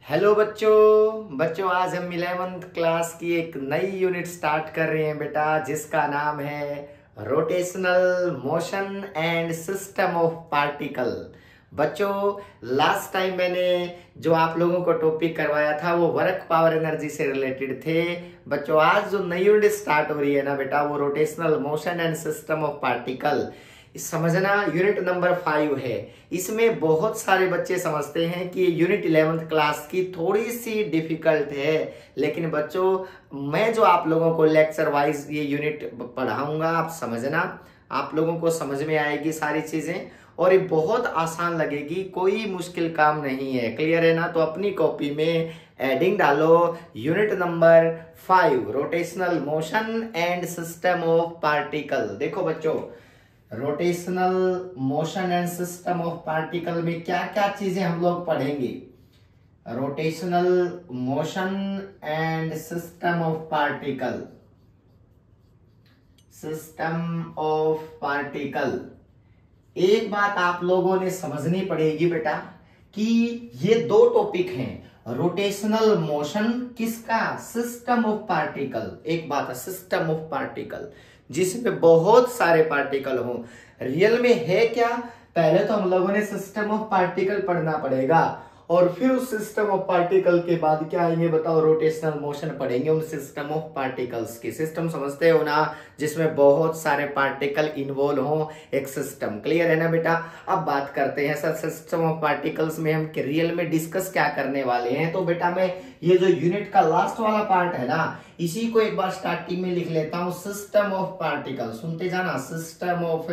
Hello बच्चों आज हम 11th क्लास की एक नई यूनिट स्टार्ट कर रहे हैं बेटा, जिसका नाम है rotational motion and system of particle. बच्चों लास्ट टाइम मैंने जो आप लोगों को टॉपिक करवाया था वो वर्क पावर एनर्जी से रिलेटेड थे। बच्चों आज जो नई यूनिट स्टार्ट हो रही है ना बेटा, वो rotational motion and system of particle समझना, यूनिट नंबर 5 है। इसमें बहुत सारे बच्चे समझते हैं कि यूनिट 11th क्लास की थोड़ी सी डिफिकल्ट है, लेकिन बच्चों मैं जो आप लोगों को लेक्चर वाइज ये यूनिट पढ़ाऊंगा, आप समझना, आप लोगों को समझ में आएगी सारी चीजें और ये बहुत आसान लगेगी, कोई मुश्किल काम नहीं है। क्लियर है ना? तो अपनी कॉपी में एडिंग डालो unit number 5 rotational motion and system of particle. देखो बच्चों, rotational motion and system of particle में क्या क्या चीजें हम लोग पढ़ेंगे। Rotational motion and system of particle, system of particle. एक बात आप लोगों ने समझनी पड़ेगी बेटा कि ये दो टॉपिक हैं। रोटेशनल मोशन किसका? System of particle. एक बात है सिस्टम ऑफ पार्टिकल, जिसमें बहुत सारे पार्टिकल हो। रियल में है क्या? पहले तो हम लोगों ने सिस्टम ऑफ पार्टिकल पढ़ना पड़ेगा और फिर उस सिस्टम ऑफ पार्टिकल के बाद क्या आएंगे बताओ? रोटेशनल मोशन पढ़ेंगे उन सिस्टम ऑफ पार्टिकल्स की। सिस्टम समझते हो ना, जिसमें बहुत सारे पार्टिकल इन्वॉल्व हो, एक सिस्टम। क्लियर है ना बेटा? अब बात करते हैं सर सिस्टम ऑफ पार्टिकल्स में हम रियल में डिस्कस क्या करने वाले हैं। तो बेटा मैं ये जो यूनिट का लास्ट वाला पार्ट है ना, इसी को एक बार स्टार्टिंग में लिख लेता हूं, सिस्टम ऑफ पार्टिकल। सुनते जाना, सिस्टम ऑफ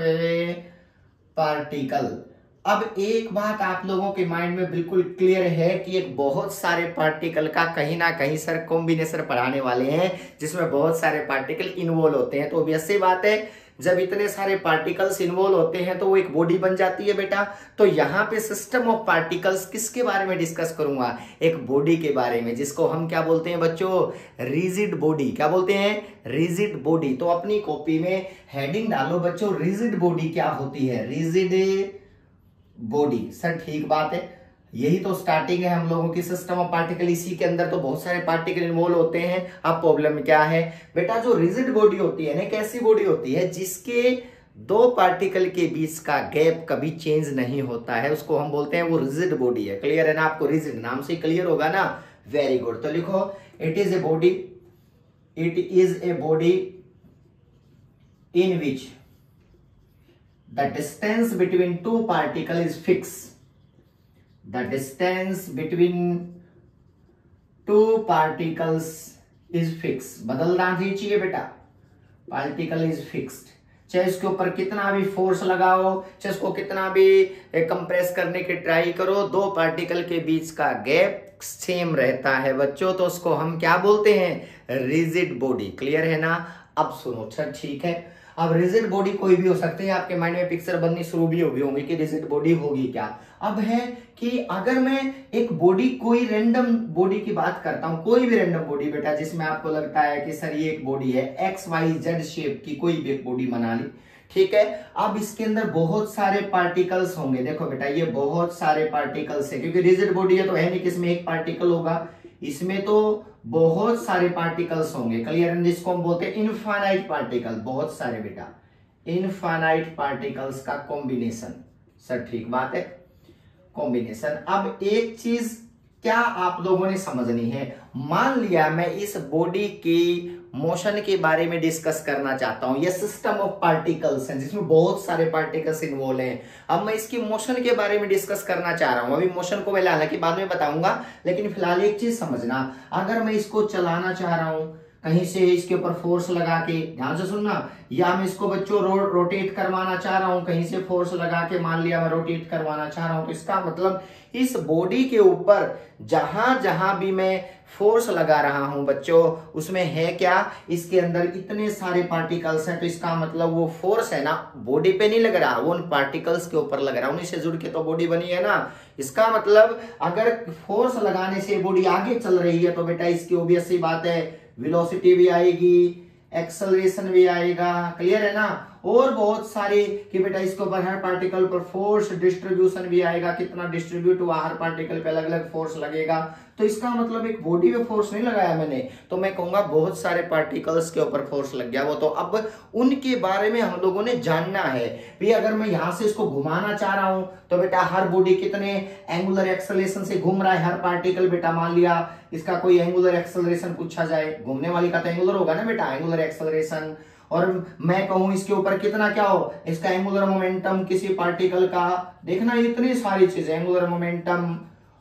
पार्टिकल। अब एक बात आप लोगों के माइंड में बिल्कुल क्लियर है कि एक बहुत सारे पार्टिकल का कहीं ना कहीं सर कॉम्बिनेशन पढ़ाने वाले हैं, जिसमें बहुत सारे पार्टिकल इन्वॉल्व होते हैं। तो ऑब्वियस बात है, जब इतने सारे पार्टिकल्स इन्वॉल्व होते हैं तो वो एक बॉडी बन जाती है बेटा। तो यहाँ पे सिस्टम ऑफ पार्टिकल्स किसके बारे में डिस्कस करूंगा? एक बॉडी के बारे में, जिसको हम क्या बोलते हैं बच्चों? Rigid body. क्या बोलते हैं? Rigid body. तो अपनी कॉपी में हेडिंग डालो बच्चों, रिजिड बॉडी क्या होती है? Rigid body. सर ठीक बात है, यही तो स्टार्टिंग है हम लोगों की सिस्टम ऑफ पार्टिकल। इसी के अंदर तो बहुत सारे पार्टिकल इन्वॉल्व होते हैं। अब प्रॉब्लम क्या है बेटा? जो रिजिड बॉडी होती है ना, एक ऐसी बॉडी होती है जिसके दो पार्टिकल के बीच का गैप कभी चेंज नहीं होता है, उसको हम बोलते हैं वो रिजिड बॉडी है। क्लियर है ना? आपको रिजिड नाम से क्लियर होगा ना? Very good. तो लिखो, it is a body, it is a body in which the distance between two particles is fixed. The distance between two particles is fixed. बदलना नहीं चाहिए बेटा। पार्टिकल इज फिक्स्ड, चाहे इसके ऊपर कितना भी फोर्स लगाओ, चाहे इसको कितना भी कंप्रेस करने की ट्राई करो, दो पार्टिकल के बीच का गैप सेम रहता है बच्चों। तो उसको हम क्या बोलते हैं? Rigid body. क्लियर है ना? अब सुनो, अच्छा ठीक है। अब रिजिड बॉडी कोई भी हो सकती है, आपके माइंड में पिक्चर बननी शुरू भी होगी होंगी कि रिजिड बॉडी होगी क्या। अब है कि अगर मैं एक बॉडी, कोई रैंडम बॉडी की बात करता हूं, कोई भी रैंडम बॉडी बेटा, जिसमें आपको लगता है कि सर ये एक बॉडी है XYZ शेप की, कोई भी एक बॉडी बना ली, ठीक है। अब इसके अंदर बहुत सारे पार्टिकल्स होंगे। देखो बेटा, ये बहुत सारे पार्टिकल्स है, क्योंकि रिजिड बॉडी है तो है नहीं कि इसमें एक पार्टिकल होगा, इसमें तो बहुत सारे पार्टिकल्स होंगे। क्लियर है? जिसको हम बोलते हैं इनफाइनाइट पार्टिकल। बहुत सारे बेटा, इनफाइनाइट पार्टिकल्स का कॉम्बिनेशन। सर ठीक बात है, कॉम्बिनेशन। अब एक चीज क्या आप लोगों ने समझनी है, मान लिया मैं इस बॉडी की मोशन के बारे में डिस्कस करना चाहता हूं। ये सिस्टम ऑफ पार्टिकल्स हैं जिसमें बहुत सारे पार्टिकल्स इन्वॉल्व हैं। अब मैं इसकी मोशन के बारे में डिस्कस करना चाह रहा हूं। अभी मोशन को मैं हालांकि बाद में बताऊंगा, लेकिन फिलहाल एक चीज समझना, अगर मैं इसको चलाना चाह रहा हूं, कहीं से इसके ऊपर फोर्स लगा के, ध्यान से सुनना, या मैं इसको बच्चों रोटेट करवाना चाह रहा हूं, कहीं से फोर्स लगा के, मान लिया मैं रोटेट करवाना चाह रहा हूं, तो इसका मतलब इस बॉडी के ऊपर जहां जहां भी मैं फोर्स लगा रहा हूं बच्चों, उसमें है क्या? इसके अंदर इतने सारे पार्टिकल्स हैं, तो इसका मतलब वो फोर्स है ना, बॉडी पे नहीं लग रहा, वो उन पार्टिकल्स के ऊपर लग रहा है, उन्हीं से जुड़ के तो बॉडी बनी है ना। इसका मतलब अगर फोर्स लगाने से बॉडी आगे चल रही है तो बेटा इसकी ऑब्वियस सी बात है वेलोसिटी भी आएगी, एक्सेलरेशन भी आएगा। क्लियर है ना? और बहुत सारे कि बेटा इसके ऊपर हर पार्टिकल पर फोर्स डिस्ट्रीब्यूशन भी आएगा, कितना डिस्ट्रीब्यूट हुआ, हर पार्टिकल पे अलग अलग फोर्स लगेगा। तो इसका मतलब एक बॉडी पे फोर्स नहीं लगाया मैंने, तो मैं कहूंगा बहुत सारे पार्टिकल्स के ऊपर फोर्स लग गया वो। तो अब उनके बारे में हम लोगों ने जानना है भी। अगर मैं यहां से इसको घुमाना चाह रहा हूं तो बेटा हर बॉडी कितने एंगुलर एक्सेलरेशन से घूम रहा है, हर पार्टिकल। बेटा मान लिया इसका कोई एंगुलर एक्सेलरेशन पूछा जाए, घूमने वाली का तो एंगुलर होगा ना बेटा, एंगुलर एक्सेलरेशन। और मैं कहूं इसके ऊपर कितना क्या हो, इसका एंगुलर मोमेंटम किसी पार्टिकल का, देखना इतनी सारी चीजें, एंगुलर मोमेंटम।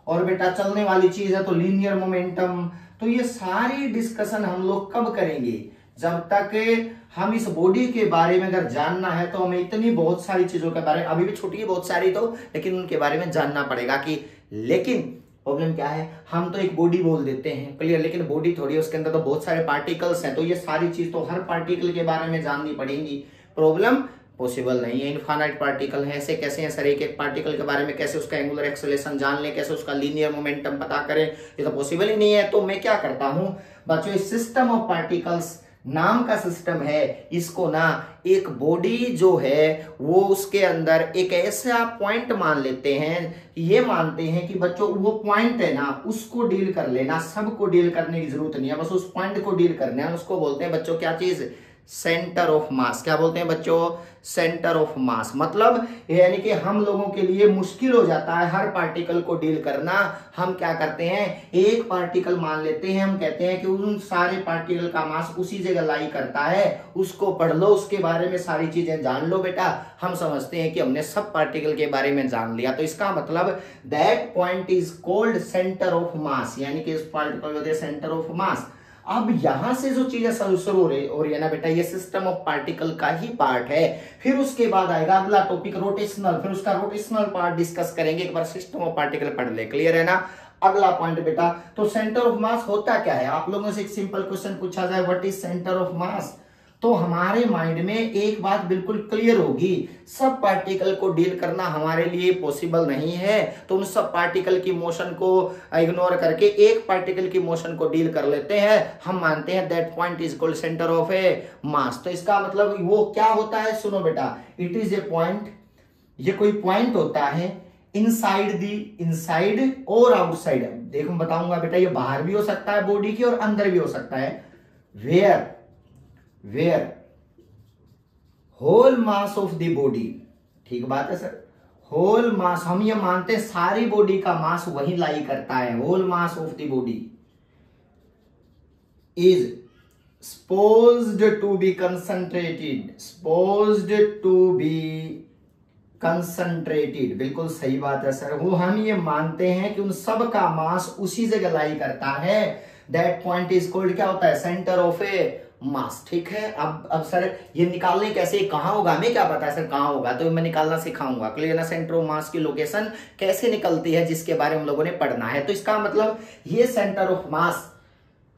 और बेटा चलने वाली चीज है तो लीनियर मोमेंटम। तो ये सारी डिस्कशन हम लोग कब करेंगे, जब तक हम इस बॉडी के बारे में अगर जानना है तो हमें इतनी बहुत सारी चीजों के बारे में, अभी भी छुट्टी है बहुत सारी तो, लेकिन उनके बारे में जानना पड़ेगा कि। लेकिन प्रॉब्लम क्या है, हम तो एक बॉडी बोल देते हैं, क्लियर, लेकिन बॉडी थोड़ी है, उसके अंदर तो बहुत सारे पार्टिकल्स हैं। तो ये सारी चीज तो हर पार्टिकल के बारे में जाननी पड़ेगी। प्रॉब्लम पॉसिबल नहीं है, इनफाइनाइट पार्टिकल है, ऐसे कैसे हैं सर, एक एक पार्टिकल के बारे में कैसे उसका एंगुलर एक्सेलरेशन जान लें, कैसे उसका लीनियर मोमेंटम पता करें, ये तो पॉसिबल ही नहीं है। तो मैं क्या करता हूं बच्चों, इस सिस्टम ऑफ पार्टिकल्स नाम का सिस्टम है, इसको ना एक बॉडी जो है वो उसके अंदर एक ऐसा पॉइंट मान लेते हैं, ये मानते हैं कि बच्चों वो पॉइंट है ना उसको डील कर लेना, सबको डील करने की जरूरत नहीं है, बस उस पॉइंट को डील करना है। उसको बोलते हैं बच्चों क्या चीज, सेंटर ऑफ मास। क्या बोलते हैं बच्चों, सेंटर ऑफ मास। मतलब यानी कि हम लोगों के लिए मुश्किल हो जाता है हर पार्टिकल को डील करना। हम क्या करते हैं, एक पार्टिकल मान लेते हैं, हम कहते हैं कि उन सारे पार्टिकल का मास उसी जगह लाई करता है, उसको पढ़ लो, उसके बारे में सारी चीजें जान लो बेटा। हम समझते हैं कि हमने सब पार्टिकल के बारे में जान लिया, तो इसका मतलब that point is called centre of मास, यानी कि इस पार्टिकल का सेंटर ऑफ मास। अब यहां से जो चीजें शुरू हो रही है ना बेटा, ये सिस्टम ऑफ पार्टिकल का ही पार्ट है। फिर उसके बाद आएगा अगला टॉपिक रोटेशनल, फिर उसका रोटेशनल पार्ट डिस्कस करेंगे। एक बार सिस्टम ऑफ पार्टिकल पढ़ ले, क्लियर है ना। अगला पॉइंट बेटा, तो सेंटर ऑफ मास होता क्या है, आप लोगों से एक सिंपल क्वेश्चन पूछा जाए व्हाट इज सेंटर ऑफ मास, तो हमारे माइंड में एक बात बिल्कुल क्लियर होगी, सब पार्टिकल को डील करना हमारे लिए पॉसिबल नहीं है। तो उन सब पार्टिकल की मोशन को इग्नोर करके एक पार्टिकल की मोशन को डील कर लेते हैं। हम मानते हैं that point is called centre of a mass. तो इसका मतलब वो क्या होता है, सुनो बेटा, इट इज ए पॉइंट, ये कोई पॉइंट होता है इनसाइड और आउटसाइड। देखो बताऊंगा बेटा, ये बाहर भी हो सकता है बॉडी की और अंदर भी हो सकता है। Where whole mass of the body, ठीक बात है सर, होल मास, हम ये मानते हैं सारी बॉडी का मास वही लाई करता है। Whole mass of the body is supposed to be concentrated, बिल्कुल सही बात है सर। वो हम ये मानते हैं कि उन सब का मास उसी जगह लाई करता है। दैट पॉइंट इज कॉल्ड क्या होता है, सेंटर ऑफ ए मास, ठीक है। अब सर ये निकालने कैसे, कहां होगा, हमें क्या पता है सर कहां होगा, तो मैं निकालना सिखाऊंगा, क्लियर ना। सेंटर ऑफ मास की लोकेशन कैसे निकलती है, जिसके बारे में हम लोगों ने पढ़ना है। तो इसका मतलब ये centre of mass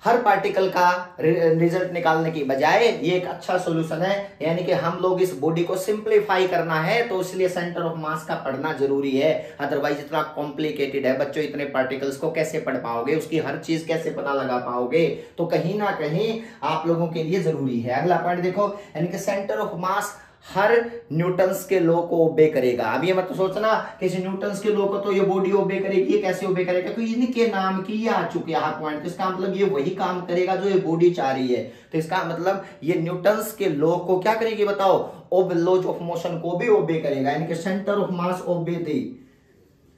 her particle का रिजल्ट निकालने की बजाय ये एक अच्छा सॉल्यूशन है, यानी कि हम लोग इस बॉडी को सिंप्लीफाई करना है, तो इसलिए सेंटर ऑफ मास का पढ़ना जरूरी है। अदरवाइज इतना कॉम्प्लिकेटेड है बच्चों, इतने पार्टिकल्स को कैसे पढ़ पाओगे, उसकी हर चीज कैसे पता लगा पाओगे, तो कहीं ना कहीं आप लोगों के लिए जरूरी है। अगला पॉइंट देखो, यानी कि centre of mass her Newton's के लॉ को ओबे करेगा। अब ये मत सोचना कि न्यूटन्स के लॉ को तो ये बॉडी ओबे करेगी, ये कैसे ओबे करेगा, क्योंकि इनके नाम की ये आ चुके हैं पॉइंट, तो इसका मतलब ये वही काम करेगा जो ये बॉडी चाह रही है। तो इसका मतलब ये न्यूटन्स के लॉ को क्या करेगी बताओ, ओब लॉज ऑफ मोशन को भी ओबे करेगा, यानी कि centre of mass obey the,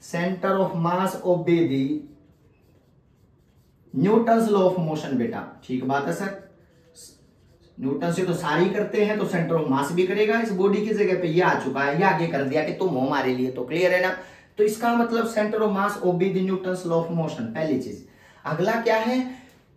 centre of mass obey the Newton's law of motion बेटा, ठीक बात है सर। न्यूटन से तो सारी करते हैं, तो सेंटर ऑफ मास भी करेगा। इस बॉडी की जगह पे ये आ चुका है, ये आगे कर दिया कि तुम हो हमारे लिए, तो क्लियर है ना। तो इसका मतलब centre of mass obey the Newton's law of motion, पहली चीज। अगला क्या है,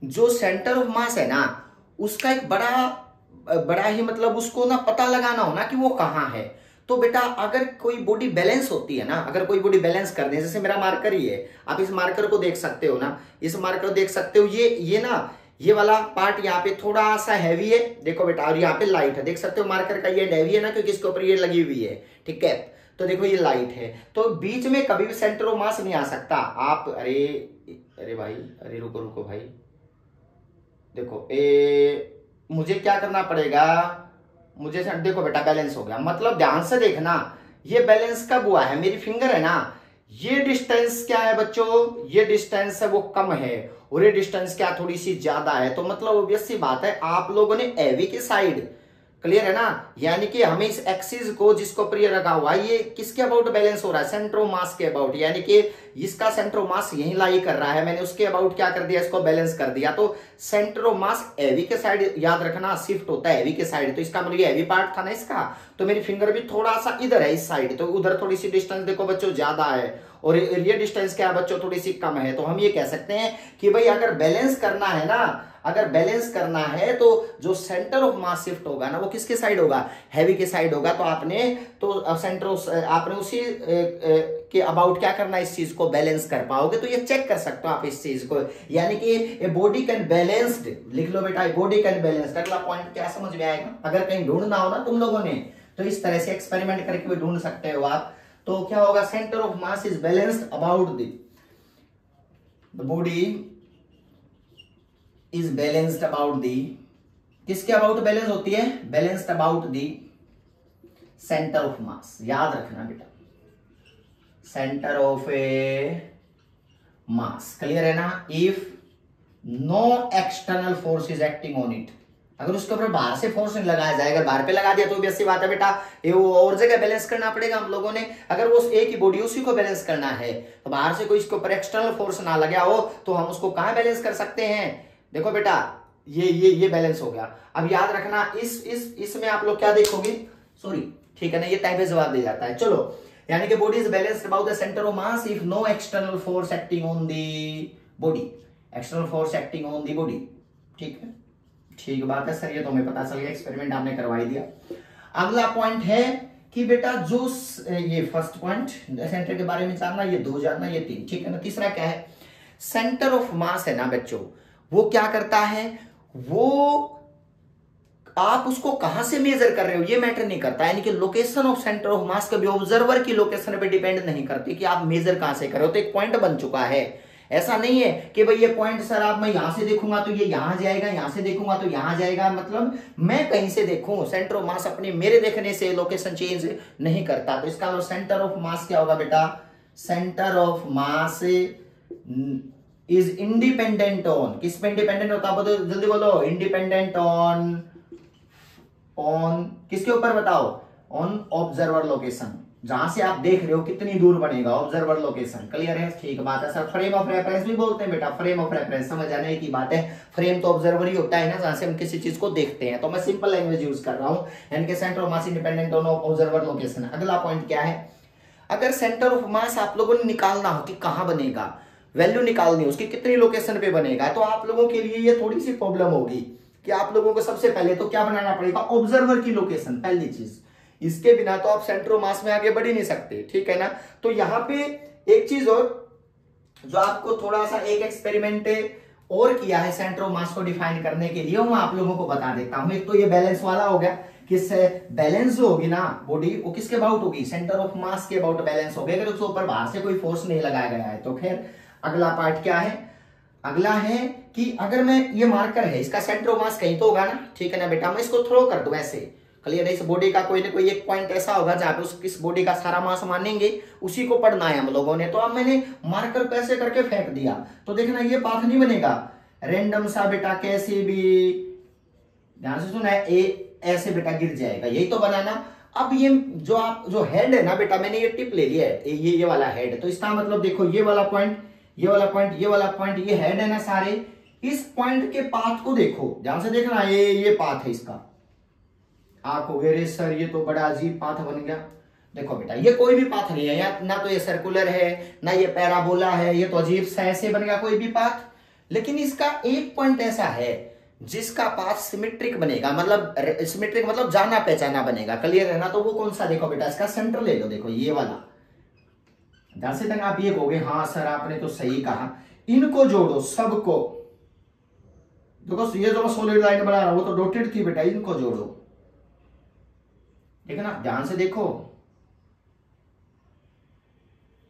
जो सेंटर ऑफ मास है ना उसका एक बड़ा ही मतलब उसको ना पता लगाना हो ना कि वो कहां है। तो बेटा अगर कोई बॉडी बैलेंस होती है ना, अगर कोई बॉडी बैलेंस कर दे, जैसे मेरा मार्कर ही है, आप इस मार्कर को देख सकते हो ना, इस मार्कर को देख सकते हो, ये ना ये वाला पार्ट यहाँ पे थोड़ा सा हैवी है, देखो बेटा, और यहाँ पे लाइट है, देख सकते हो मार्कर का ये हैवी है ना, क्योंकि इसके ऊपर ये लगी हुई है, ठीक है। तो देखो ये लाइट है, तो बीच में कभी भी सेंटर ऑफ मास नहीं आ सकता। आप अरे भाई, अरे रुको भाई, देखो मुझे क्या करना पड़ेगा, मुझे देखो बेटा बैलेंस हो गया, मतलब ध्यान से देखना ये बैलेंस कब हुआ है, मेरी फिंगर है ना, ये डिस्टेंस क्या है बच्चों, ये डिस्टेंस है वो कम है और ये डिस्टेंस क्या थोड़ी सी ज्यादा है, तो मतलब ऑब्वियस सी बात है आप लोगों ने एवी की साइड, क्लियर है ना, यानी कि हमें इस एक्सिस को जिसको प्रिय रखा हुआ है ये किसके अबाउट बैलेंस हो रहा है, सेंटर ऑफ मास के अबाउट, यानी कि इसका सेंटर ऑफ मास यहीं लाई कर रहा है, मैंने उसके अबाउट क्या कर दिया, इसको बैलेंस कर दिया, तो सेंटर ऑफ मास एवी के साइड याद रखना शिफ्ट होता है एवी के साइड, तो इसका मतलब ये एवी पार्ट था ना इसका, तो मेरी फिंगर भी थोड़ा सा इधर है इस साइड, तो उधर थोड़ी सी डिस्टेंस देखो बच्चों ज्यादा है और ये डिस्टेंस क्या है बच्चों थोड़ी सी कम है, तो हम ये कह सकते हैं कि भाई अगर बैलेंस करना है ना, अगर बैलेंस करना है तो जो सेंटर ऑफ मास शिफ्ट होगा ना वो किसके साइड होगा, हैवी के साइड होगा, तो आपने तो सेंटर आपने उसी के अबाउट क्या करना है, इस चीज को बैलेंस कर पाओगे, तो ये चेक कर सकते हो आप इस चीज को, यानी कि ए बॉडी कैन बैलेंस्ड, लिख लो बेटा बॉडी कैन बैलेंस्ड, अगला पॉइंट क्या समझ में आएगा, अगर कहीं ढूंढना हो ना तुम लोगों ने तो इस तरह से एक्सपेरिमेंट करके भी ढूंढ सकते हो आप, तो क्या होगा, centre of mass is balanced about the body is balanced about the, किसके अबाउट बैलेंस होती है, balanced about the centre of mass, याद रखना बेटा centre of a mass, clear है ना, if no external force is acting on it, अगर उसके ऊपर बाहर से फोर्स नहीं लगाया जाए, अगर बाहर पे लगा दिया तो भी ऐसी बात है बेटा ये वो और जगह बैलेंस करना पड़ेगा हम लोगों ने, अगर वो एक ही बॉडी उसी को बैलेंस करना है तो बाहर से कोई इसके ऊपर एक्सटर्नल फोर्स ना लगा हो तो हम उसको कहां बैलेंस कर सकते हैं, देखो बेटा ये बैलेंस हो गया, अब याद रखना इसमें आप लोग क्या देखोगे, सॉरी ठीक है ना, ये टाइप पे जवाब दे जाता है, चलो यानी कि body is balanced about the centre of mass if no external force acting on the body, external force acting on the body, ठीक है, ठीक बात है सर, ये तो हमें पता चल गया, एक्सपेरिमेंट आपने करवाई दिया। अगला पॉइंट है कि बेटा जो ये फर्स्ट पॉइंट सेंटर के बारे में जानना, ये 2 जानना, ये 3, ठीक है ना, तीसरा क्या है, सेंटर ऑफ मास है ना बच्चों, वो क्या करता है, वो आप उसको कहां से मेजर कर रहे हो ये मैटर नहीं करता, यानी कि लोकेशन ऑफ सेंटर ऑफ मास कभी ऑब्जर्वर की लोकेशन पे डिपेंड नहीं करती कि आप मेजर कहां से कर रहे हो, तो एक पॉइंट बन चुका है, ऐसा नहीं है कि भाई ये पॉइंट सर आप मैं यहां से देखूंगा तो ये यहां जाएगा, यहां से देखूंगा तो यहां जाएगा, मतलब मैं कहीं से देखूं सेंटर ऑफ मास अपने मेरे देखने से लोकेशन चेंज नहीं करता, तो इसका सेंटर ऑफ मास क्या होगा बेटा, centre of mass is independent on, किस पे इंडिपेंडेंट होता है, बताओ जल्दी बोलो, इंडिपेंडेंट ऑन किसके ऊपर बताओ, ऑन ऑब्जर्वर लोकेशन, जहां से आप देख रहे हो कितनी दूर बनेगा, ऑब्जर्वर लोकेशन, क्लियर है, ठीक बात है सर, फ्रेम ऑफ रेफरेंस भी बोलते हैं बेटा, फ्रेम ऑफ रेफरेंस समझ आने की बात है, फ्रेम तो ऑब्जर्वर ही होता है ना जहां से हम किसी चीज को देखते हैं, तो मैं सिंपल लैंग्वेज यूज कर रहा हूं, यानी कि centre of mass independent on observer location. अगला पॉइंट क्या है, अगर सेंटर ऑफ मास आप लोगों ने निकालना हो कि कहां बनेगा, वैल्यू निकालनी है उसकी कितनी लोकेशन पे बनेगा, तो आप लोगों के लिए ये थोड़ी सी प्रॉब्लम होगी कि आप लोगों को सबसे पहले तो क्या बनाना पड़ेगा, ऑब्जर्वर की लोकेशन, पहली चीज, इसके बिना तो आप सेंटर ऑफ मास में आगे बढ़ ही नहीं सकते, ठीक है ना, तो यहां पे एक चीज और जो आपको थोड़ा सा एक एक्सपेरिमेंट और किया है सेंटर ऑफ मास को डिफाइन करने के लिए, मैं आप लोगों को बता देता हूं, एक तो ये बैलेंस वाला हो गया, किस बैलेंस जो होगी ना बॉडी वो किसके अबाउट होगी, सेंटर ऑफ मास के अबाउट बैलेंस होगी, अगर उसके ऊपर बाहर से कोई फोर्स नहीं लगाया गया है तो। खैर अगला पार्ट क्या है, अगला है कि अगर मैं ये मार्कर है इसका सेंटर ऑफ मास कहीं तो होगा ना, ठीक है ना बेटा, मैं इसको थ्रो कर दूं ऐसे, क्लियर है, इस बॉडी का कोई ना कोई एक पॉइंट ऐसा होगा जहां पे इस बॉडी का सारा मास मानेंगे, उसी को पढ़ना है हम लोगों ने, तो अब मैंने मार्कर पे ऐसे करके फेंक दिया, तो देखना ये पाथ नहीं बनेगा, रैंडम सा बेटा कैसे भी, ध्यान से सुना है, ऐसे बेटा गिर जाएगा, यही तो बनाना। अब ये जो आप जो हेड है ना बेटा, मैंने ये टिप ले लिया है, ये वाला हेड, तो इसका मतलब देखो ये वाला पॉइंट, ये वाला पॉइंट, ये वाला पॉइंट, ये हेड है ना सारे, इस पॉइंट के पाथ को देखो, ध्यान से देखना, ये पाथ है इसका, आप हो गए सर ये तो बड़ा अजीब पाथ बन गया, देखो बेटा ये कोई भी पाथ नहीं है, या ना तो ये सर्कुलर है ना ये पैराबोला है, ये तो अजीब सा ऐसे बन गया कोई भी पाथ, लेकिन इसका एक पॉइंट ऐसा है जिसका पाथ सिमेट्रिक बनेगा, मतलब सिमेट्रिक मतलब जाना पहचाना बनेगा, क्लियर है ना, तो वो कौन सा, देखो बेटा इसका सेंटर ले लो, देखो ये वाला, ध्यान से आप ये कहोगे हाँ सर आपने तो सही कहा, इनको जोड़ो सबको, देखो ये जो सॉलिड लाइन बना रहा हूं वो तो डॉटेड थी बेटा, इनको जोड़ो, ठीक है ना, ध्यान से देखो,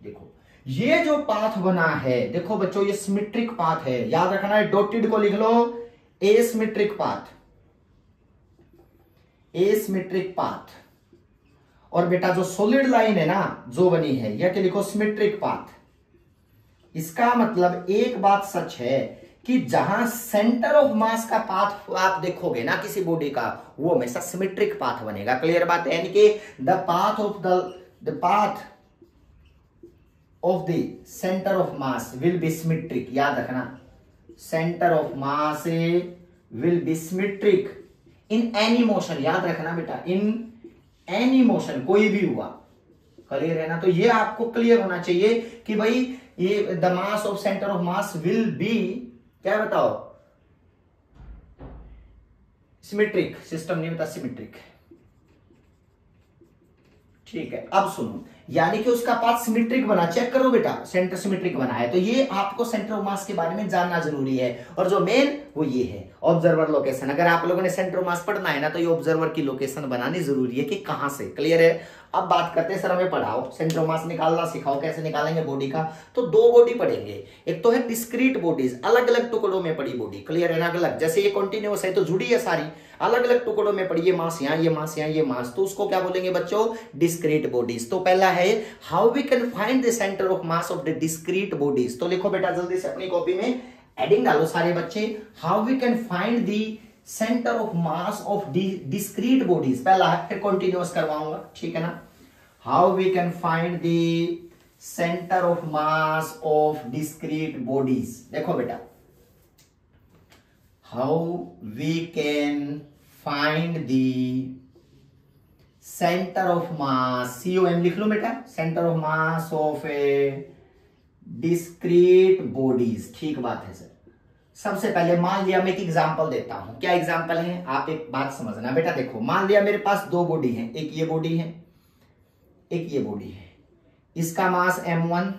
देखो ये जो पाथ बना है, देखो बच्चों ये सिमेट्रिक पाथ है, याद रखना है, डॉटेड को लिख लो एसिमेट्रिक पाथ, एसिमेट्रिक पाथ। और बेटा जो सॉलिड लाइन है ना जो बनी है, यह क्या लिखो, सिमेट्रिक पाथ। इसका मतलब एक बात सच है कि जहां सेंटर ऑफ मास का पाथ आप देखोगे ना किसी बॉडी का, वो हमेशा सिमेट्रिक पाथ बनेगा। क्लियर बात है? यानी कि the path of the centre of mass will be symmetric. याद रखना, centre of mass will be symmetric in any motion. याद रखना बेटा, इन एनी मोशन, कोई भी हुआ। क्लियर है ना? तो ये आपको क्लियर होना चाहिए कि भाई ये the mass of centre of mass will be, क्या बताओ, सिमेट्रिक। सिस्टम नहीं बता, सिमेट्रिक। ठीक है, अब सुनो, यानी कि उसका पाथ सिमेट्रिक बना। चेक करो बेटा, सेंटर सिमेट्रिक बना है। तो ये आपको सेंटर ऑफ मास के बारे में जानना जरूरी है। और जो मेन वो ये है ऑब्जर्वर लोकेशन। अगर आप लोगों ने सेंटर ऑफ मास पढ़ना है ना, तो ये ऑब्जर्वर की लोकेशन बनानी जरूरी है कि कहां से। क्लियर है? अब बात करते हैं, सर हमें पढ़ाओ, सेंटर ऑफ मास निकालना सिखाओ, कैसे निकालेंगे बॉडी का। तो दो बॉडी पढ़ेंगे, एक तो है डिस्क्रीट बॉडीज, अलग अलग टुकड़ों में पड़ी बॉडी। क्लियर है ना? अलग, जैसे ये कॉन्टिन्यूअस है तो जुड़ी है सारी, अलग अलग टुकड़ों में पड़ी, ये मास यहाँ, ये मास यहाँ, ये मास, तो उसको क्या बोलेंगे बच्चों? Discrete bodies. तो पहला है how we can find the centre of mass of the discrete bodies. तो लिखो बेटा जल्दी से अपनी कॉपी में, एडिंग डालो सारे बच्चे। How we can find the centre of mass of discrete bodies, पहला है, फिर कॉन्टिन्यूअस करवाऊंगा। ठीक है ना? How we can find the centre of mass of discrete bodies. देखो बेटा, how we can find the centre of mass, COM लिख लो बेटा, centre of mass of a discrete bodies. ठीक बात है सर। सबसे पहले मान लिया, मैं एक एग्जांपल देता हूं। क्या एग्जांपल है? आप एक बात समझना बेटा, देखो मान लिया मेरे पास दो बॉडी है, एक ये बॉडी है, एक ये बॉडी है। इसका मास m1,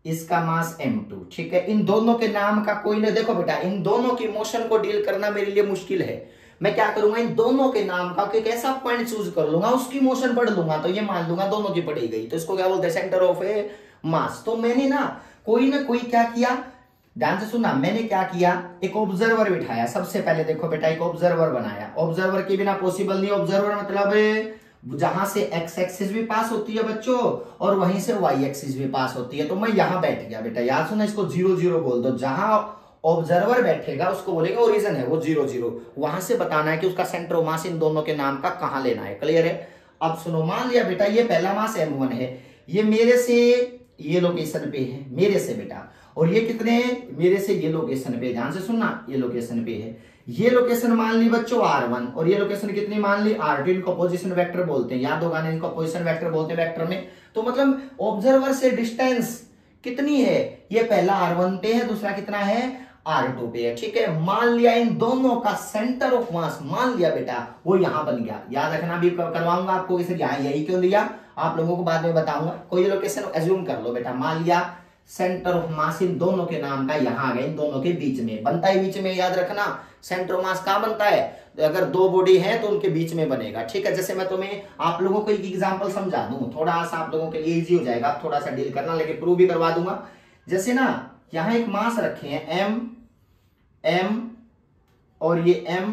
इसका मास m2। ठीक है, इन दोनों के नाम का कोई नहीं। देखो बेटा, इन दोनों की मोशन को डील करना मेरे लिए मुश्किल है। मैं क्या करूंगा, इन दोनों के नाम का एक ऐसा पॉइंट चूज कर लूंगा, उसकी मोशन पढ़ लूंगा, तो ये मान लूंगा दोनों की पढ़ी गई, तो इसको क्या बोलते हैं? Centre of a mass. तो मैंने ना कोई क्या किया, ध्यान से सुनना, मैंने क्या किया, एक ऑब्जर्वर बिठाया। सबसे पहले देखो बेटा, एक ऑब्जर्वर बनाया। ऑब्जर्वर के बिना पॉसिबल नहीं। ऑब्जर्वर मतलब जहां से एक्स एक्सिस भी पास होती है बच्चों, और वहीं से वाई एक्सिस भी पास होती है। तो मैं यहां बैठ गया बेटा, याद सुना, इसको 0 0 बोल दो। जहां ऑब्जर्वर बैठेगा उसको बोलेंगे ओरिजिन है वो 0 0, वहां से बताना है कि उसका सेंटर ऑफ मास इन दोनों के नाम का कहां लेना है। क्लियर है? अब सुनो, मान लिया बेटा ये पहला मास m1 है, ये मेरे से ये लोकेशन पे है, मेरे से बेटा, और ये कितने, मेरे से ये लोकेशन पे, ध्यान से सुनना, ये लोकेशन पे है। ये लोकेशन मान ली बच्चों R1, और ये लोकेशन कितनी मान ली R2। इनको पोजीशन वेक्टर बोलते हैं, याद होगा ना, इनको पोजीशन वेक्टर बोलते हैं वेक्टर में। तो मतलब ऑब्जर्वर से डिस्टेंस कितनी है, ये पहला R1 पे है, दूसरा कितना है, R2 पे है। ठीक है, मान लिया इन दोनों का सेंटर ऑफ मास, मान लिया बेटा वो यहां बन गया। याद रखना, भी करवाऊंगा आपको कि सर यहां यही क्यों दिया, आप लोगों को बाद में बताऊंगा। कोई लोकेशन एज्यूम कर लो बेटा, मान लिया सेंटर ऑफ मास इन दोनों के नाम का यहां आ गया, इन दोनों के बीच में बनता है। बीच में याद रखना, सेंटर ऑफ मास कहां बनता है, अगर दो बॉडी है तो उनके बीच में बनेगा। ठीक है, जैसे मैं तुम्हें आप लोगों को एक एग्जांपल समझा दूं, थोड़ा सा आप लोगों के लिए इजी हो जाएगा, थोड़ा सा डील करना, लेकिन प्रूव भी करवा दूंगा। जैसे ना यहां एक मास रखे हैं m और ये m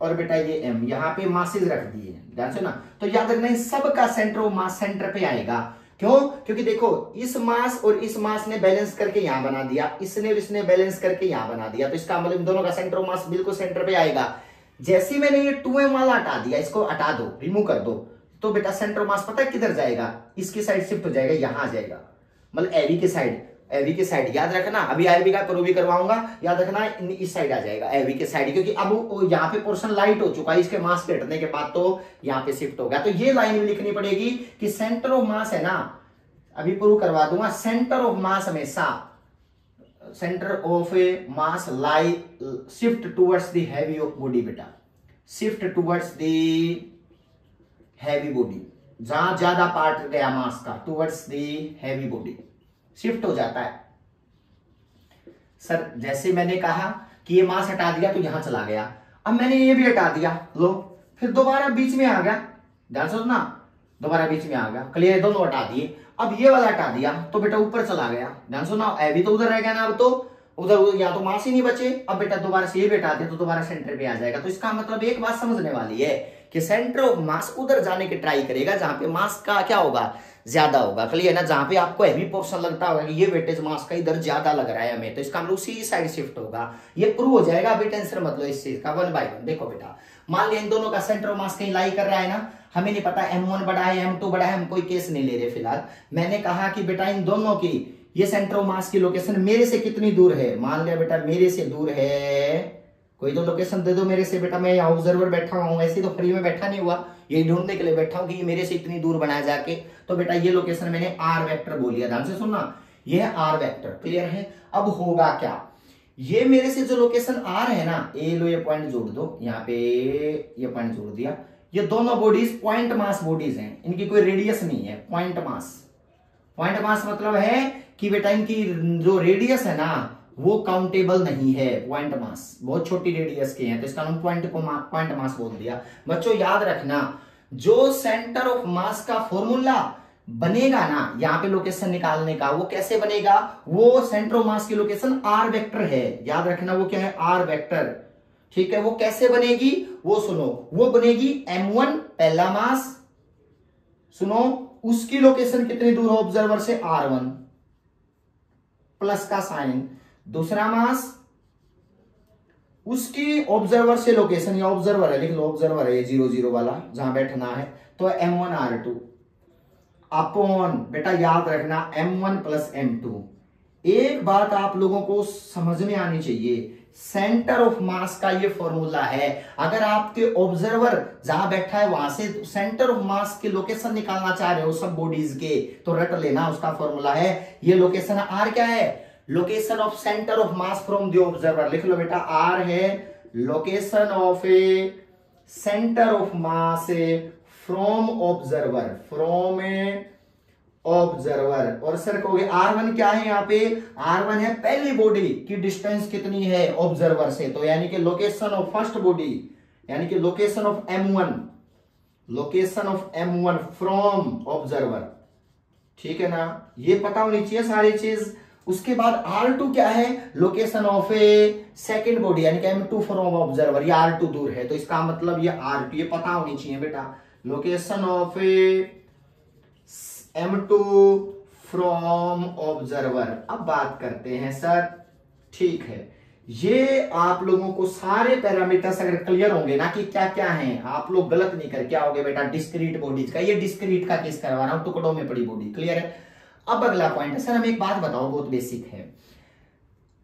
और बेटा ये m, यहाँ पे मासेज रख दिए, ध्यान से ना। तो याद रखना इन सब का सेंटर ऑफ मास सेंटर पे आएगा। क्यों? क्योंकि देखो इस मास और इस मास ने बैलेंस करके यहां बना दिया, इसने बैलेंस करके यहां बना दिया, तो इसका मतलब दोनों का सेंटर ऑफ मास बिल्कुल सेंटर पे आएगा। जैसे मैंने ये 2m वाला हटा दिया, इसको हटा दो, रिमूव कर दो, तो बेटा सेंटर ऑफ मास पता है किधर जाएगा, इसकी साइड शिफ्ट हो जाएगा, यहां आ जाएगा, मतलब एबी की साइड। याद रखना, अभी एबी का प्रूव भी करवाऊंगा, याद रखना इस साइड आ जाएगा, एबी की साइड, क्योंकि अब यहाँ पे पोर्शन लाइट हो चुका है, इसके मास के हटने के बाद तो यहाँ पे शिफ्ट हो गया। तो ये लाइन भी लिखनी पड़ेगी कि सेंटर ऑफ मास है ना, अभी प्रूव करवा दूंगा, सेंटर ऑफ मास हमेशा, centre of a mass lie shift towards the heavy of body बेटा, shift towards the heavy body, जहां ज्यादा पार्ट गया मास का, towards the heavy body shift हो जाता है। सर जैसे मैंने कहा कि ये मास हटा दिया तो यहां चला गया, अब मैंने ये भी हटा दिया, लो फिर दोबारा बीच में आ गया, ध्यान से सुनना, दोबारा बीच में आ गया। क्लियर? दोनों हटा दिए, अब ये वाला हटा दिया तो बेटा ऊपर चला गया, ध्यान सुना, ए भी तो उधर रह गया ना, अब तो उधर या तो मास ही नहीं बचे। अब बेटा दोबारा से ये बेटा आते तो दोबारा सेंटर पे आ जाएगा। तो इसका मतलब एक बात समझने वाली है कि सेंटर ऑफ मास उधर जाने की ट्राई करेगा जहां पे मास का क्या होगा, ज्यादा होगा। क्लियर ना, जहां पे आपको हैवी पोर्शन लगता होगा कि ये वेटेज मास का इधर ज्यादा लग रहा है हमें, तो इसका मतलब उसी साइड शिफ्ट होगा। ये प्रूव हो जाएगा। अभी टेंशन मत लो इस चीज का, 1 बाय 1। देखो बेटा, मान लिया इन दोनों का सेंटर ऑफ मास कहीं लाई कर रहा है ना, हमें नहीं पता M1 बड़ा है M2 बड़ा है, हम कोई केस नहीं ले रहे फिलहाल। मैंने कहा कि बेटा इन दोनों की ये सेंटर ऑफ मास की लोकेशन मेरे से कितनी दूर है। मान लिया बेटा मेरे से दूर है, कोई तो लोकेशन दे दो मेरे से। बेटा मैं यहाँ ऑब्जर्वर बैठा हूँ, ऐसे तो फ्री में बैठा नहीं हुआ, ये ढूंढने के लिए बैठा हूँ कि ये मेरे से इतनी दूर बनाया जाके। तो बेटा ये लोकेशन मैंने आर वेक्टर बोल दिया, ध्यान से सुनना, ये है आर वेक्टर। क्लियर है। अब होगा क्या, ये मेरे से जो लोकेशन आर है ना, ए लो ये पॉइंट जोड़ दो, यहाँ पे ये पॉइंट जोड़ दिया। ये दोनों बॉडीज पॉइंट मास बॉडीज हैं, इनकी कोई रेडियस नहीं है। पॉइंट मास, पॉइंट मास मतलब है कि बेटा इनकी जो रेडियस है ना वो काउंटेबल नहीं है। पॉइंट मास बहुत छोटी रेडियस के हैं, तो इसका नाम पॉइंट मास बोल दिया। बच्चों याद रखना, जो सेंटर ऑफ मास का फॉर्मूला बनेगा ना यहाँ पे लोकेशन निकालने का, वो कैसे बनेगा, वो सेंटर ऑफ मास की लोकेशन आर वेक्टर है। याद रखना वो क्या है, आर वेक्टर। ठीक है, वो कैसे बनेगी वो सुनो, वो बनेगी M1 पहला मास, सुनो उसकी लोकेशन कितनी दूर है ऑब्जर्वर से, R1 प्लस का साइन। दूसरा मास उसकी ऑब्जर्वर से लोकेशन, या ऑब्जर्वर है लिख लो, ऑब्जर्वर है ये 0 0 वाला जहां बैठना है, तो M1 R2 अपॉन बेटा याद रखना M1 प्लस M2। एक बात आप लोगों को समझ में आनी चाहिए, सेंटर ऑफ मास का ये फॉर्मूला है। अगर आपके ऑब्जर्वर जहां बैठा है वहां से सेंटर ऑफ मास की लोकेशन निकालना चाह रहे हो सब बॉडीज के, तो रट लेना, उसका फॉर्मूला है ये लोकेशन आर क्या है, location of centre of mass from the observer. लिख लो बेटा, आर है location of A centre of mass from observer, from a observer. और सर कहोगे R1 क्या है, यहाँ पे R1 है पहली बॉडी की डिस्टेंस कितनी है ऑब्जर्वर से, तो यानी कि लोकेशन ऑफ फर्स्ट बॉडी, यानी कि location of M1, location of M1 from observer. ठीक है ना, ये पता होनी चाहिए सारी चीज। उसके बाद R2 क्या है, location of A second body, यानी कि M2 फ्रॉम ऑब्जर्वर, ये R2 दूर है, तो इसका मतलब ये R2, ये पता होनी चाहिए बेटा, location of A M2 from observer. अब बात करते हैं सर, ठीक है, ये आप लोगों को सारे पैरामीटर्स अगर क्लियर होंगे ना कि क्या क्या हैं, आप लोग गलत नहीं कर, क्या होगे बेटा, डिस्क्रीट बॉडीज का, ये डिस्क्रीट का केस करवा रहा हूं, टुकड़ों में पड़ी बॉडी। क्लियर है। अब अगला पॉइंट है सर, हमें एक बात बताओ, बहुत बेसिक है,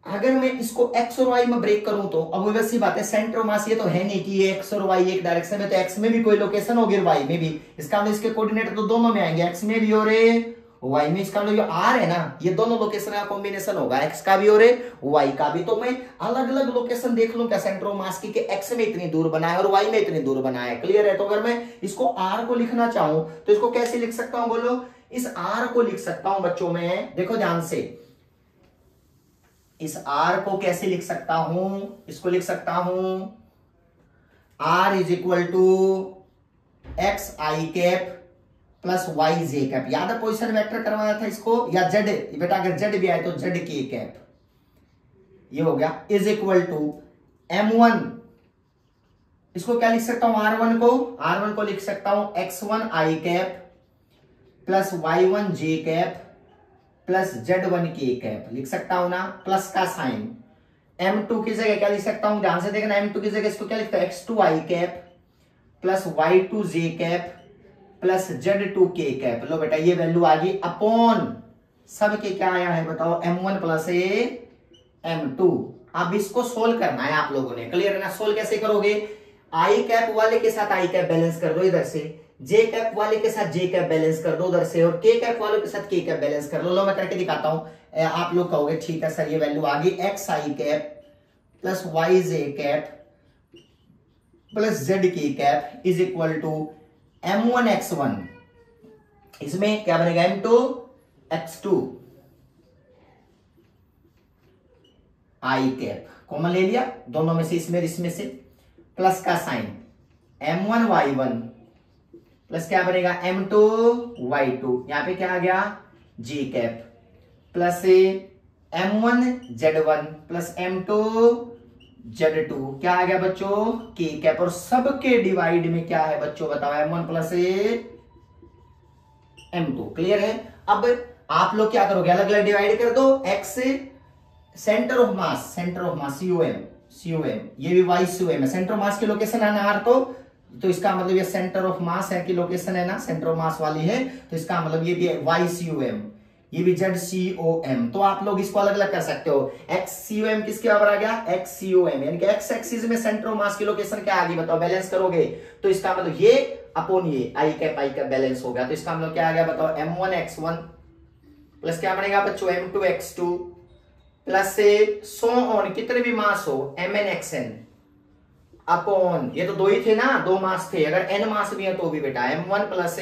अगर मैं इसको एक्स और वाई में ब्रेक करूं तो, अब वैसी बात है सेंटर ऑफ मास ये तो है नहीं कि ये एक्स और वाई एक डायरेक्शन में, तो एक्स में भी कोई लोकेशन होगी और वाई में भी, इसका मतलब इसके कोऑर्डिनेट तो दोनों में आएंगे, एक्स में भी और वाई में। इसका मतलब जो आर है ना, ये दोनों लोकेशन का कॉम्बिनेशन होगा, एक्स का भी और वाई का भी। तो मैं अलग अलग लोकेशन देख लूं क्या सेंटर ऑफ मास की, कि एक्स में इतनी दूर बना है और वाई में इतनी दूर बना है। क्लियर है। तो अगर मैं इसको आर को लिखना चाहूं तो इसको कैसे लिख सकता हूं, बोलो, इस आर को लिख सकता हूं बच्चों में, देखो ध्यान से, इस आर को कैसे लिख सकता हूं, इसको लिख सकता हूं R is equal to X I cap plus Y J cap. याद है पोजिशन वेक्टर करवाया था इसको, या जेड, बेटा अगर जेड भी आए तो जेड के कैप, ये हो गया, इज इक्वल टू M1, इसको क्या लिख सकता हूं, R1 को लिख सकता हूं x1 आई कैप प्लस y1 जे कैप प्लस Z1 के कैप, लिख सकता हूं ना, प्लस का साइन। M2 की जगह क्या लिख सकता हूं, ध्यान से देखना, M2 की जगह इसको क्या लिखता है, x2 आई कैप प्लस y2 जे कैप प्लस Z2 के कैप। लो बेटा ये वैल्यू आ गई, अपॉन सब के क्या आया है बताओ, M1 प्लस M2। अब इसको सोल्व करना है आप लोगों ने। क्लियर है ना। सोल्व कैसे करोगे, आई कैप वाले के साथ आई कैप बैलेंस कर दो इधर से, जे कैप वाले के साथ जे कैप बैलेंस कर दो उधर से, और के कैप वाले के साथ के कैप बैलेंस कर लो। मैं करके दिखाता हूं, आप लोग कहोगे ठीक है सर ये वैल्यू आ गई, X I cap plus Y J cap plus Z K cap is equal to M1 x1, इसमें क्या बनेगा, M2 x2 आई कैप कॉमन ले लिया दोनों में से, इसमें से प्लस का साइन, M1 y1 प्लस क्या बनेगा, M2 y2, यहां पे क्या आ गया, जी cap plus M1Z1 plus M2 Z2 क्या आ गया बच्चों, K कैप। और सबके डिवाइड में क्या है बच्चों बताओ, M1 प्लस M2। क्लियर है। अब आप लोग क्या करोगे, अलग अलग डिवाइड कर दो। X centre of mass COM, ये भी Y COM है। सेंटर ऑफ मास की लोकेशन है ना R, तो इसका मतलब ये सेंटर ऑफ मास है की लोकेशन है ना, सेंटर ऑफ मास वाली है, तो इसका मतलब ये भी Y COM, ये भी Z COM। तो आप लोग इसको अलग अलग कर सकते हो। X COM किसके बराबर आ गया, X COM, यानी कि X एक्सिस में सेंटर ऑफ मास की लोकेशन क्या आ गई बताओ, बैलेंस करोगे तो इसका मतलब ये अपॉन ये I कैप बैलेंस हो गया। तो इसका मतलब क्या आ गया बताओ, M1X1 प्लस क्या बनेगा बच्चों, M2X2 प्लस से सो ऑन, कितने भी मास हो MNXN अपॉन, ये तो दो ही थे ना, दो मास थे, अगर n मास भी है तो भी बेटा M1 plus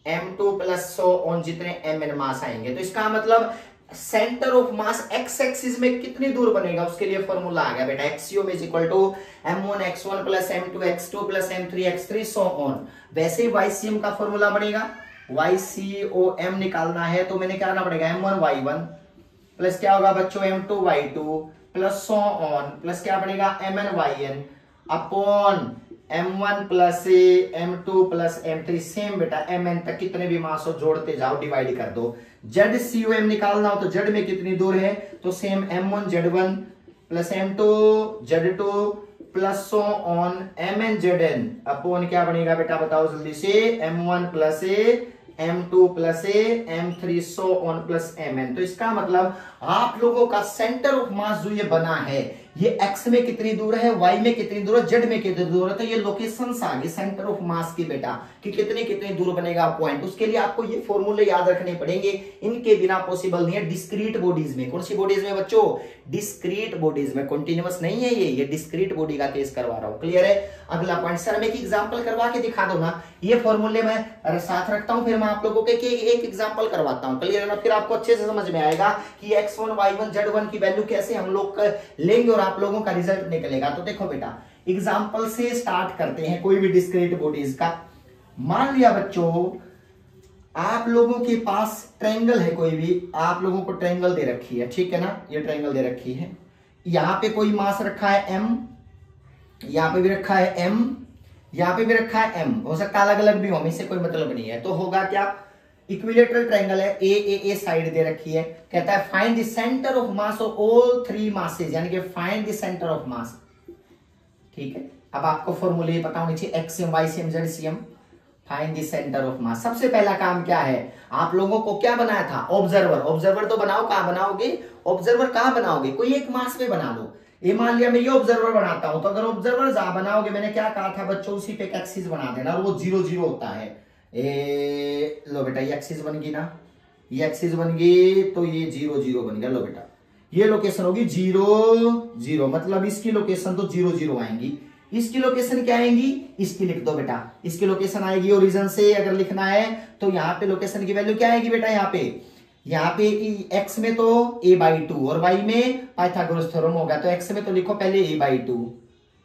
M2 plus so on जितने Mn मास आएंगे। तो इसका मतलब centre of mass x axis में कितनी दूर बनेगा, उसके लिए फॉर्मूला आ गया बेटा, XCOM is equal to M1X1 plus M2X2 plus M3X3 so on. वैसे ही YCM का फॉर्मूला बनेगा, YCOM निकालना है तो मैंने क्या करना पड़ेगा, M1Y1 प्लस क्या होगा बच्चों M2Y2 plus so on plus क्या बनेगा MNYN upon M1 plus M2 plus M3। Same बेटा Mn तक कितने भी मास हो जोड़ते जाओ, डिवाइड कर दो। ZCOM निकालना हो तो Z में कितनी दूर है, तो same M1Z1 plus M2Z2 plus so on MNZN upon क्या बनेगा बेटा बताओ जल्दी से, M1 plus M2 plus M3 so on plus Mn। तो इसका मतलब आप लोगों का सेंटर ऑफ मास जो ये बना है, ये x में कितनी दूर है, y में कितनी दूर है, z में कितनी दूर है, तो ये लोकेशंस आ गई सेंटर ऑफ मास की बेटा, कि कितनी कितनी दूर बनेगा पॉइंट। उसके लिए आपको ये फॉर्मूले याद रखने पड़ेंगे, इनके बिना पॉसिबल नहीं है। डिस्क्रीट बॉडीज में, कौन सी बॉडीज में बच्चों, डिस्क्रीट बॉडीज में, कंटिन्यूअस नहीं है ये डिस्क्रीट बॉडी का केस करवा रहा हूं। क्लियर है। अगला पॉइंट, सर मैं एक एग्जांपल करवा के दिखा दो ना, ये फॉर्मूले मैं साथ रखता हूं, फिर मैं आप लोगों के एक एग्जांपल करवाता हूं। क्लियर है ना, फिर आपको अच्छे से समझ में आएगा कि x1 y1 z1 की वैल्यू कैसे हम लोग लेंगे और आप लोगों का रिजल्ट निकलेगा। तो देखो बेटा, एग्जांपल से स्टार्ट करते हैं कोई भी डिस्क्रीट बॉडीज का। मान लिया बच्चों आप लोगों के पास ट्रायंगल है, कोई भी आप लोगों को ट्रायंगल दे रखी है, ठीक है ना, ये ट्रायंगल दे रखी है, यहां पे कोई मास रखा है m, यहां पे भी रखा है m, यहां पे भी रखा है m, हो सकता है अलग अलग भी हो, इससे कोई मतलब नहीं है। तो होगा क्या, इक्विलेटरल ट्रायंगल है, ए साइड दे रखी है, कहता है find the centre of mass of all three masses, यानी कि फाइंड द सेंटर ऑफ मास। ठीक है, अब आपको फॉर्मूले पता होनी चाहिए, axiom YCM जेडसीएम, find the centre of मास। सबसे पहला काम क्या है, आप लोगों को क्या बनाया था, ऑब्जर्वर। ऑब्जर्वर तो बनाओ, कहां बनाओगे, ऑब्जर्वर कहां बनाओगे, कोई एक मास पे बना लो। ये मान लिया मैं ये ऑब्जर्वर बनाता हूं, तो अगर ऑब्जर्वर जहां बनाओगे, मैंने क्या कहा था बच्चों, उसी पे एक एक्सिस बना देना, और वो 0 0 होता है। लो बेटा ये एक्सिस बन गई ना, ये एक्सिस बन गई, तो ये 0 0 बन गया। लो बेटा ये लोकेशन होगी 0 0, मतलब इसकी लोकेशन तो 0 0 आएंगी। इसकी लोकेशन क्या आएंगी, इसकी लिख दो बेटा, इसकी लोकेशन आएगी ओरिजिन से अगर लिखना है तो यहाँ पे लोकेशन की वैल्यू क्या आएगी बेटा, यहाँ पे x में तो a/2 और y में पाइथागोरस थ्योरम होगा, तो x में तो लिखो पहले a/2।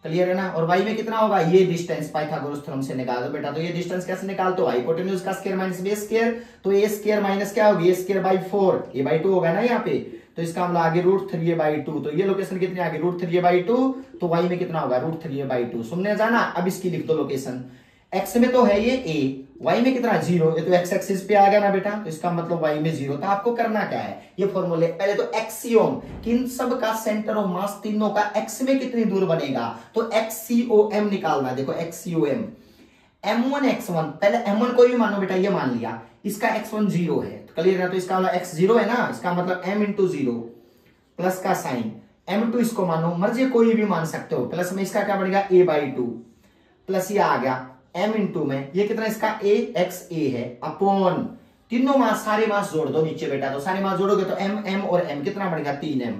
क्लियर है ना, और y में कितना होगा, ये डिस्टेंस पाइथागोरस थ्योरम से निकाल दो बेटा। तो ये डिस्टेंस कैसे निकालते हो, हाइपोटेन्यूज का स्क्वायर माइनस बी स्क्वायर, तो a स्क्वायर माइनस क्या होगी, a स्क्वायर बाई 4, a/2 होगा ना यहाँ पे, तो इसका मतलब आगे √3a/2, तो ये लोकेशन कितनी आगे √3a/2, तो y में कितना होगा √3a/2। सुनने जाना, अब इसकी लिख दो लोकेशन, x में तो है ये a, y में कितना 0, ये तो x एक्सिस पे आ गया ना बेटा, तो इसका मतलब y में 0। तो आपको करना क्या है, ये फॉर्मूले, पहले तो एक्सियोम कि इन सब का सेंटर ऑफ मास तीनों का x में कितनी दूर बनेगा, तो XCOM निकालना है। देखो XCOM M1X1, पहले M1 कोई भी मानो बेटा, ये मान लिया इसका x1 0 है, तो क्लियर है, तो इसका मतलब x 0 है ना, इसका मतलब m इंटू 0 प्लस का साइन, M2 इसको मानो, मर्जी कोई भी मान सकते हो, प्लस में इसका क्या बढ़ेगा a/2 प्लस ये आ गया m इंटू में ये कितना, इसका a है अपॉन तीनों मास, सारे मास जोड़ दो नीचे बेटा, तो सारे मास जोड़ोगे तो m और m कितना बढ़ेगा 3m।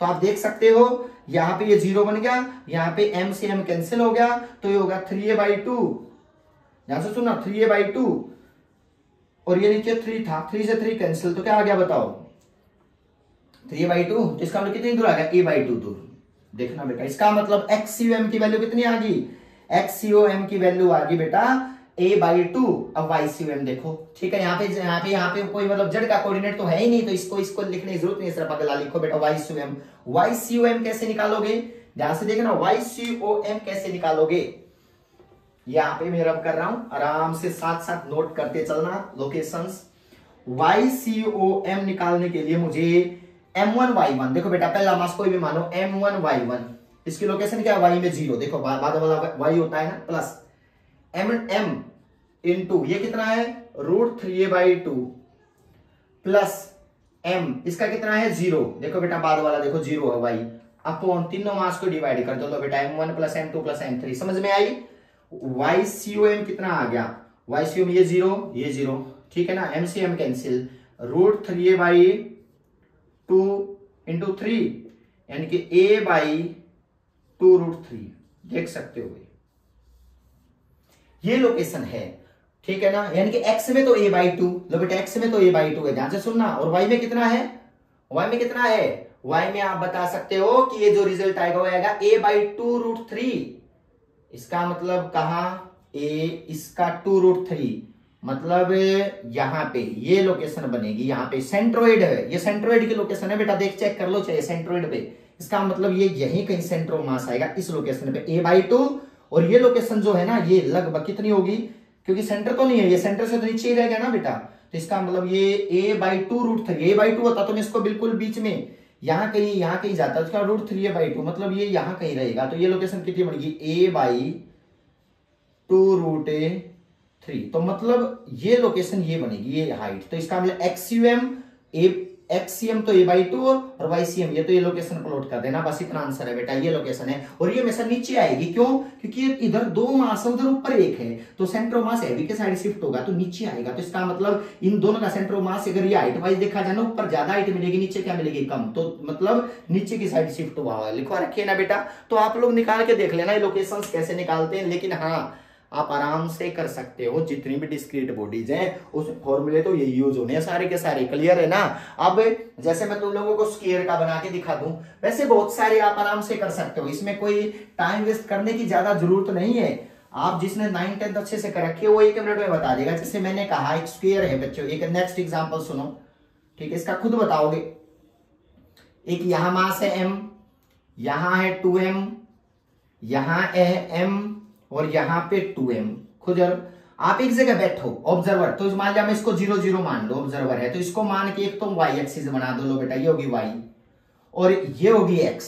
तो आप देख सकते हो यहाँ पे ये 0 बन गया, यहाँ पे m से m कैंसिल हो गया, तो ये होगा 3a/2, ध्यान से सुनना 3a/2, और ये नीचे 3 था, 3 से 3 कैंसिल, तो क्या आ गया बताओ 3a/2, तो इसका मतलब कितनी दूर आ गया, a/2 दूर। देखना बेटा, इसका मतलब XCOM की वैल्यू कितनी आ गई, XCOM की वैल्यू आ गई बेटा a/2। अब YCUM देखो, ठीक है, यहाँ पे कोई मतलब z का कोऑर्डिनेट तो है ही नहीं, तो इसको लिखने की जरूरत नहीं, सिर्फ अगला लिखो बेटा YCUM कैसे निकालोगे, ध्यान से देखना, YCOM कैसे निकालोगे। यहाँ पे मैं रब कर रहा हूं, आराम से साथ साथ नोट करते चलना लोकेशंस। YCOM निकालने के लिए मुझे M1Y1, देखो बेटा पहला मास कोई भी मानो M1Y1, इसकी लोकेशन क्या है, Y में 0, देखो बाद वाला Y होता है ना, प्लस M इंटू ये कितना है √3a/2 प्लस M, इसका कितना है 0, देखो बेटा बाद वाला देखो 0 है Y, अपॉन तीनों मास को डिवाइड कर दो, बेटा M1 plus M2 plus M3, समझ में आई। YCOM कितना आ गया, YCOM ये 0, ठीक है ना, MCM कैंसिल, √3a/2 इंटू 3 यानी कि a/2√3, देख सकते हो ये लोकेशन है, ठीक है ना, यानी कि x में तो a/2, लो बेटा x में तो a/2 है, ध्यान से सुनना, और y में कितना है, y में आप बता सकते हो कि ये जो रिजल्ट आएगा वो आएगा a/2√3, इसका मतलब कहा a, इसका 2√3, मतलब यहां पे ये लोकेशन बनेगी, यहाँ पे सेंट्रोइड है, ये सेंट्रोइड की लोकेशन है बेटा, देख चेक कर लो चाहिए सेंट्रोइड पे, इसका मतलब ये यहीं कहीं सेंट्रो मास आएगा इस लोकेशन पे a/2, और ये लोकेशन जो है ना ये लगभग कितनी होगी, क्योंकि सेंटर तो नहीं है, ये सेंटर से तो नीचे ही रहेगा ना बेटा, तो इसका मतलब ये a/2√3, a/2 होता तो मैं इसको बिल्कुल बीच में यहाँ कहीं जाता, उसका √3a/2, मतलब ये यहाँ कहीं रहेगा, तो ये लोकेशन कितनी बनेगी a/2√3, तो मतलब ये लोकेशन ये बनेगी, ये हाइट, तो इसका मतलब XCM तो a/2 और YCM ये तो ये लोकेशन प्लॉट कर देना, बस इतना आंसर है बेटा, ये लोकेशन है, और ये हमेशा नीचे आएगी, क्यों, क्योंकि इधर 2 मास है, उधर ऊपर 1 है, तो सेंट्रो मास हैवी के साइड शिफ्ट होगा तो नीचे आएगा, तो इसका मतलब इन दोनों का सेंट्रो मास अगर ये हाइट वाइज देखा जाए ना, ऊपर ज्यादा हाइट मिलेगी, नीचे क्या मिलेगी कम, तो मतलब नीचे की साइड शिफ्ट हुआ है, लिखवा रखिए ना बेटा, तो आप लोग निकाल के देख लेना ये लोकेशन कैसे निकालते हैं, लेकिन हाँ आप आराम से कर सकते हो, जितनी भी डिस्क्रीट बॉडीज हैं उस फॉर्मूले तो ये यूज होने हैं सारे के सारे, क्लियर है ना। अब जैसे मैं तुम लोगों को स्क्वायर का बना के दिखा दूं, वैसे बहुत सारे आप आराम से कर सकते हो, इसमें कोई टाइम वेस्ट करने की ज्यादा जरूरत नहीं है, आप जिसने 9th 10th अच्छे से कर रखी है वो 1 मिनट में बता देगा। जैसे मैंने कहा एक स्क्वायर है बच्चों, एक नेक्स्ट एग्जांपल सुनो, ठीक है, इसका खुद बताओगे, एक यहां मास है m, यहां है 2m, यहां है m और यहां पे 2m, खुद आप एक जगह बैठो ऑब्जर्वर, तो मान लिया मैं इसको 0 0 मान लो, ऑब्जर्वर है तो इसको मान के एक तो y एक्सिस बना दो, लो बेटा ये होगी y और ये होगी x,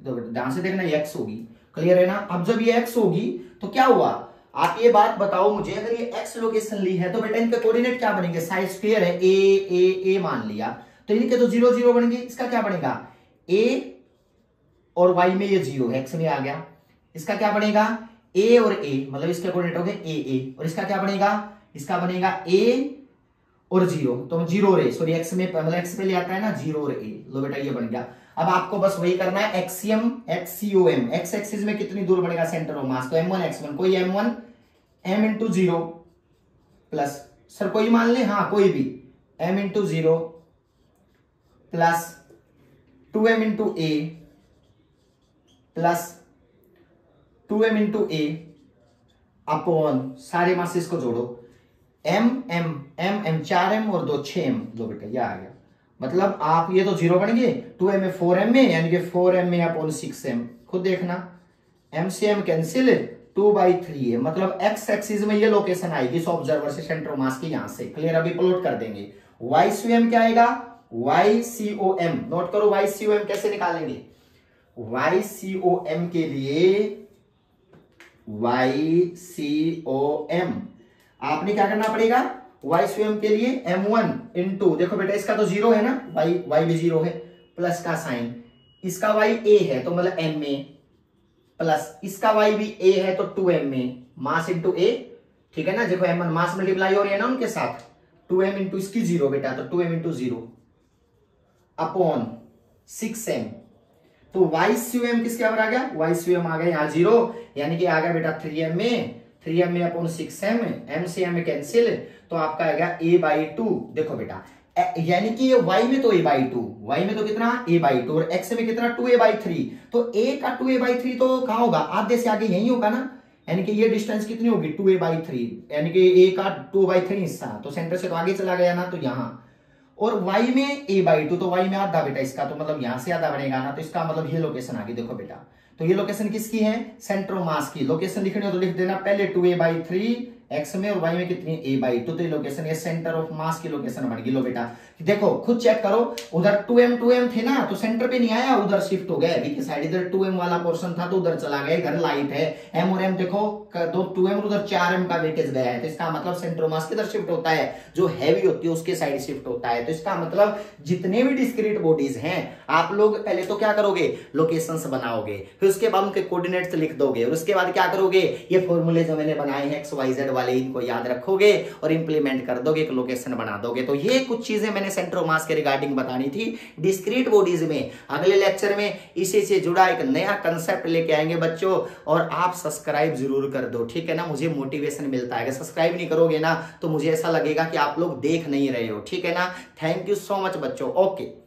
तो ध्यान से देखना ये x होगी, क्लियर है ना। अब जब ये x होगी तो क्या हुआ, आप ये बात बताओ मुझे, अगर ये x लोकेशन ली है तो बेटा इनके कोऑर्डिनेट क्या बनेंगे, साइड स्क्वायर है a मान लिया, तो इनके तो 0 0 बनेंगे, इसका क्या बनेगा a और y में ये 0 है, x में आ गया, इसका क्या बनेगा a और a, मतलब इसके कोऑर्डिनेट हो गए a, और इसका क्या बनेगा, इसका बनेगा a और 0, तो 0 और a, सॉरी x में मतलब x पे ले आता है ना 0 और a, लो बेटा ये बन गया। अब आपको बस वही करना है XCM XCOM, x एक्सिस में कितनी दूर बढ़ेगा सेंटर ऑफ मास, तो M1 X1, कोई M1 m into 0 plus, sir कोई मान ले, हाँ कोई भी m into 0 plus 2m into a plus 2m into a upon सारे मासेस को जोड़ो, m 4m और 2 6m, दो बेटा ये आ गया, मतलब आप ये तो 0 बन गए, 2m में 4m में यानी कि 4m में अपॉन 6m, खुद देखना m से m कैंसिल, 2/3 है, मतलब x एक्सिस में ये लोकेशन आएगी इस ऑब्जर्वर से सेंटर मास की, यहां से क्लियर, अभी प्लॉट कर देंगे। YCOM क्या आएगा, YCOM नोट करो, YCOM कैसे निकालेंगे, YCOM के लिए YCOM आपने क्या करना पड़ेगा, YCOM के लिए M1 इंटू, देखो बेटा इसका तो 0 है ना, y भी 0 है, प्लस का साइन, इसका y a है तो मतलब m में, प्लस इसका y भी a है तो 2m में, मास इंटू a, ठीक है ना, देखो m1 मास मल्टीप्लाई हो रही है ना उनके साथ, 2m इंटू इसकी 0 बेटा, तो 2m इंटू 0 अपॉन 6m, तो YCOM किसके बराबर आ गया, YCOM आ गया यहाँ 0, यानी कि आ गया बेटा 3m में अपॉन 6m, m से m कैंसिल, तो आपका आएगा a/2, देखो बेटा यानी कि ये y में तो a/2, y में तो कितना a/2 और x में कितना 2a/3, तो a का 2a/3 तो कहां होगा, आधे से आगे यही होगा ना, यानी कि ये डिस्टेंस कितनी होगी 2a/3, यानी कि a का 2/3 हिस्सा, तो सेंटर से तो आगे चला गया ना, तो यहां, और y में a/2, तो y में आधा बेटा इसका, तो मतलब यहां से आधा बनेगा ना, तो इसका मतलब ये लोकेशन आ गई। देखो बेटा, तो ये लोकेशन किसकी है, सेंटर ऑफ मास की। लोकेशन लिखनी हो तो लिख देना पहले 2a/3 x में, और y में कितनी a/2, तो ये लोकेशन, ये सेंटर ऑफ मास की लोकेशन बन गई। लो बेटा देखो खुद चेक करो, उधर 2m थे ना, तो सेंटर पे नहीं आया, उधर शिफ्ट हो गया, बी की साइड, इधर 2m वाला पोर्शन था तो उधर चला गया, इधर लाइट है, m और m देखो, दो 2m उधर 4m का वेटेज गया है, तो इसका मतलब सेंटर ऑफ मास किधर शिफ्ट होता है, जो हैवी होती है उसके साइड शिफ्ट होता है। तो इसका मतलब जितने भी डिस्क्रीट बॉडीज हैं, आप लोग पहले तो क्या करोगे, लोकेशंस बनाओगे, फिर उसके बाद उनके कोऑर्डिनेट्स लिख दोगे, और उसके बाद क्या करोगे, ये फॉर्मूले जो मैंने बनाए हैं XYZ वाले, इनको याद रखोगे और इंप्लीमेंट कर दोगे, एक लोकेशन बना दोगे। तो ये कुछ चीजें मैंने सेंटर ऑफ मास के रिगार्डिंग बतानी थी डिस्क्रीट बॉडीज में। अगले लेक्चर में इसी से जुड़ा एक नया कंसेप्ट लेके आएंगे बच्चों, और आप सब्सक्राइब जरूर कर दो, ठीक है ना, मुझे मोटिवेशन मिलता है। अगर सब्सक्राइब नहीं करोगे ना तो मुझे ऐसा लगेगा कि आप लोग देख नहीं रहे हो, ठीक है ना। थैंक यू सो मच बच्चों, ओके।